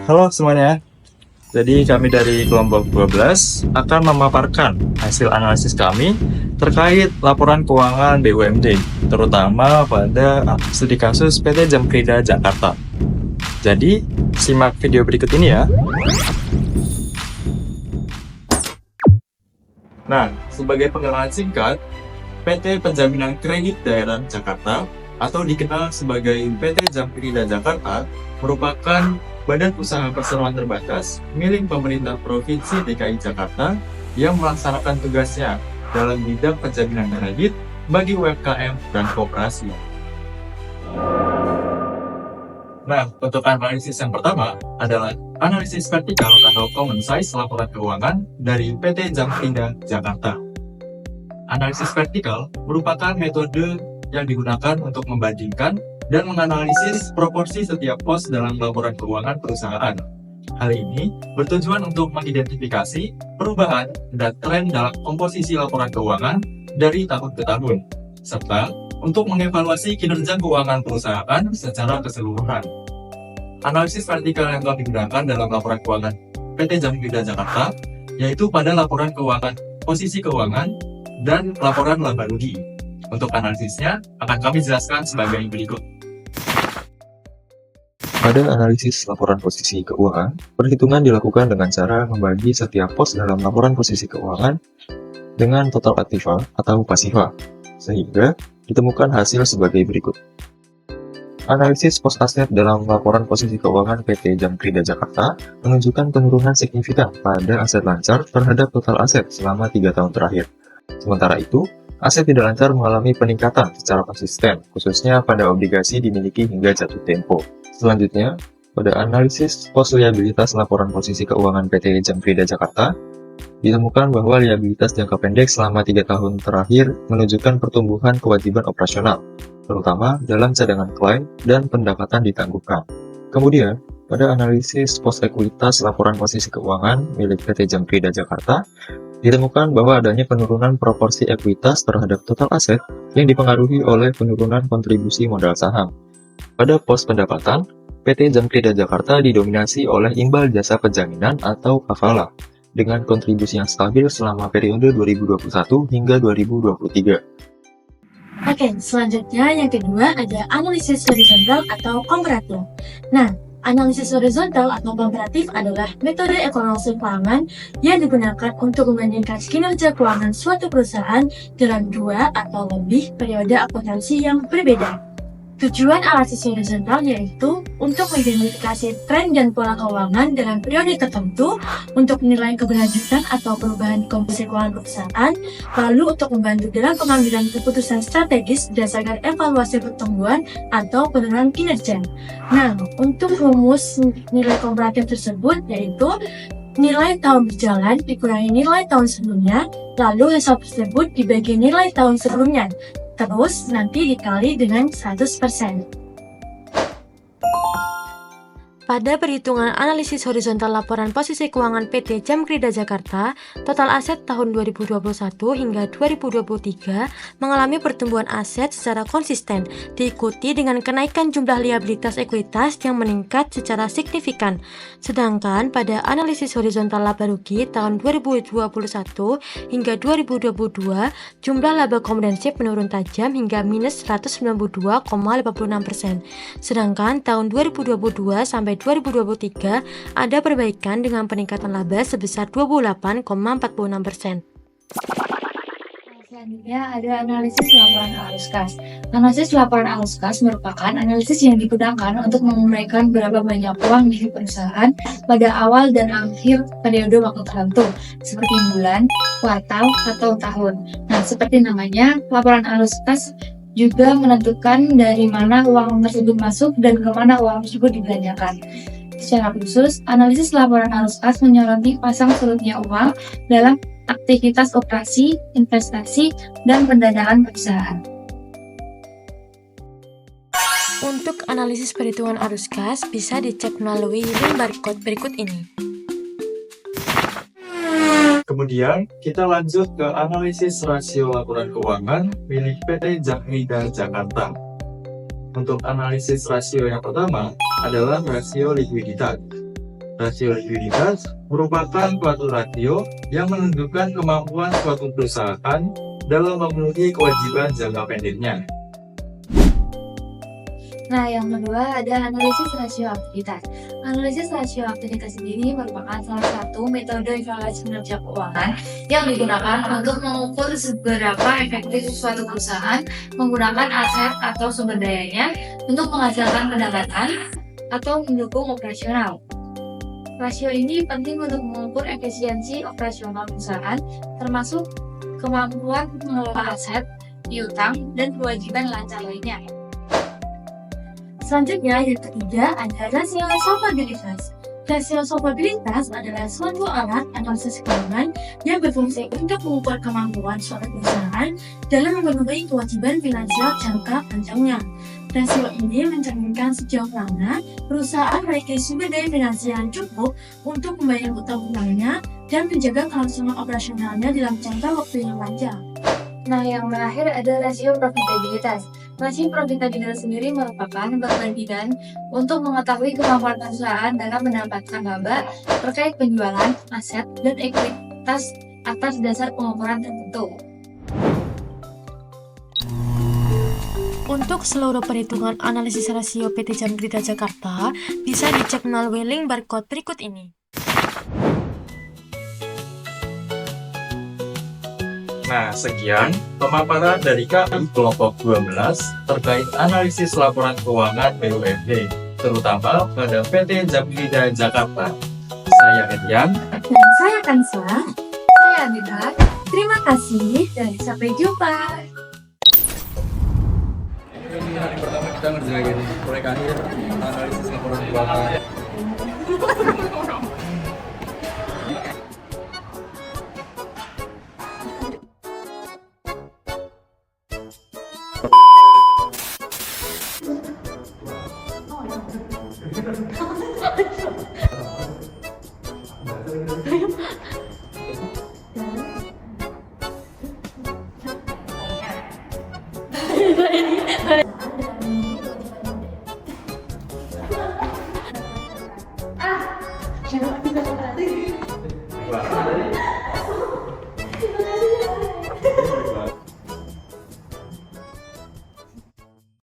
Halo semuanya, jadi kami dari kelompok 12 akan memaparkan hasil analisis kami terkait laporan keuangan BUMD, terutama pada studi kasus PT Jamkrida Jakarta. Jadi, simak video berikut ini ya. Nah, sebagai pengenalan singkat, PT Penjaminan Kredit Daerah Jakarta atau dikenal sebagai PT Jamkrida Jakarta merupakan badan usaha perseroan terbatas milik pemerintah Provinsi DKI Jakarta yang melaksanakan tugasnya dalam bidang penjaminan kredit bagi UMKM dan koperasi. Nah, untuk analisis yang pertama adalah analisis vertikal atau common size laporan keuangan dari PT Jamkrida Jakarta. Analisis vertikal merupakan metode yang digunakan untuk membandingkan dan menganalisis proporsi setiap pos dalam laporan keuangan perusahaan. Hal ini bertujuan untuk mengidentifikasi perubahan dan tren dalam komposisi laporan keuangan dari tahun ke tahun, serta untuk mengevaluasi kinerja keuangan perusahaan secara keseluruhan. Analisis vertikal yang telah digunakan dalam laporan keuangan PT Jamkrida Jakarta yaitu pada laporan keuangan posisi keuangan dan laporan laba rugi. Untuk analisisnya akan kami jelaskan sebagai berikut. Pada analisis laporan posisi keuangan, perhitungan dilakukan dengan cara membagi setiap pos dalam laporan posisi keuangan dengan total aktiva atau pasiva, sehingga ditemukan hasil sebagai berikut. Analisis pos aset dalam laporan posisi keuangan PT Jamkrida Jakarta menunjukkan penurunan signifikan pada aset lancar terhadap total aset selama 3 tahun terakhir. Sementara itu, aset tidak lancar mengalami peningkatan secara konsisten, khususnya pada obligasi dimiliki hingga jatuh tempo. Selanjutnya, pada analisis pos liabilitas laporan posisi keuangan PT Jamkrida Jakarta, ditemukan bahwa liabilitas jangka pendek selama 3 tahun terakhir menunjukkan pertumbuhan kewajiban operasional, terutama dalam cadangan klaim dan pendapatan ditangguhkan. Kemudian, pada analisis pos ekuitas laporan posisi keuangan milik PT Jamkrida Jakarta, ditemukan bahwa adanya penurunan proporsi ekuitas terhadap total aset yang dipengaruhi oleh penurunan kontribusi modal saham. Pada pos pendapatan, PT Jamkrida Jakarta didominasi oleh imbal jasa penjaminan atau kafala, dengan kontribusi yang stabil selama periode 2021 hingga 2023. Oke, selanjutnya yang kedua ada analisis horizontal atau komparatif. Nah, analisis horizontal atau komparatif adalah metode evaluasi keuangan yang digunakan untuk membandingkan kinerja keuangan suatu perusahaan dalam 2 atau lebih periode akuntansi yang berbeda. Tujuan analisis horizontal yaitu untuk mengidentifikasi tren dan pola keuangan dalam periode tertentu untuk menilai keberlanjutan atau perubahan komposisi keuangan perusahaan, lalu untuk membantu dalam pengambilan keputusan strategis berdasarkan evaluasi pertumbuhan atau penurunan kinerja. Nah, untuk rumus nilai komparatif tersebut yaitu nilai tahun berjalan dikurangi nilai tahun sebelumnya, lalu hasil tersebut dibagi nilai tahun sebelumnya. Terus nanti dikali dengan 100%. Pada perhitungan analisis horizontal laporan posisi keuangan PT Jamkrida Jakarta, total aset tahun 2021 hingga 2023 mengalami pertumbuhan aset secara konsisten, diikuti dengan kenaikan jumlah liabilitas ekuitas yang meningkat secara signifikan. Sedangkan pada analisis horizontal laba rugi tahun 2021 hingga 2022, jumlah laba komprehensif menurun tajam hingga minus 192,56%. Sedangkan tahun 2022 sampai 2023 ada perbaikan dengan peningkatan laba sebesar 28,46%. Selanjutnya ada analisis laporan arus kas. Analisis laporan arus kas merupakan analisis yang digunakan untuk menguraikan berapa banyak uang di perusahaan pada awal dan akhir periode waktu tertentu, seperti bulan, kuartal, atau tahun. Nah, seperti namanya, laporan arus kas juga menentukan dari mana uang tersebut masuk dan kemana uang tersebut dibelanjakan. Secara khusus, analisis laporan arus kas menyoroti pasang surutnya uang dalam aktivitas operasi, investasi, dan pendanaan perusahaan. Untuk analisis perhitungan arus kas bisa dicek melalui link barcode berikut ini. Kemudian, kita lanjut ke analisis rasio laporan keuangan milik PT Jamkrida Jakarta. Untuk analisis rasio yang pertama adalah rasio likuiditas. Rasio likuiditas merupakan suatu rasio yang menunjukkan kemampuan suatu perusahaan dalam memenuhi kewajiban jangka pendeknya. Nah, yang kedua ada analisis rasio aktivitas. Analisis rasio aktivitas sendiri merupakan salah satu metode evaluasi kinerja keuangan yang digunakan untuk mengukur seberapa efektif suatu perusahaan menggunakan aset atau sumber dayanya untuk menghasilkan pendapatan atau mendukung operasional. Rasio ini penting untuk mengukur efisiensi operasional perusahaan, termasuk kemampuan mengelola aset, piutang, dan kewajiban lancar lainnya. Selanjutnya, yang ketiga ada rasio solvabilitas. Rasio solvabilitas adalah suatu alat analisis keuangan yang berfungsi untuk mengukur kemampuan suatu perusahaan dalam memenuhi kewajiban finansial jangka panjangnya. Rasio ini mencerminkan sejauh mana perusahaan memiliki sumber daya finansial yang cukup untuk membayar utang-utangnya dan menjaga kelangsungan operasionalnya dalam jangka waktu yang panjang. Nah, yang terakhir ada rasio profitabilitas. Rasio profitabilitas sendiri merupakan perbandingan untuk mengetahui kemampuan perusahaan dalam mendapatkan laba terkait penjualan, aset, dan ekuitas atas dasar pengukuran tertentu. Untuk seluruh perhitungan analisis rasio PT Jam Kereta Jakarta bisa dicek melalui link barcode berikut ini. Nah, sekian pemaparan dari kami kelompok 12 terkait analisis laporan keuangan BUMD, terutama pada PT Jam Kereta Jakarta. Saya Edian. Dan saya Kansa. Saya Anita. Terima kasih dan sampai jumpa. Ini hari pertama kita ngerjain proyek akhir analisis laporan keuangan.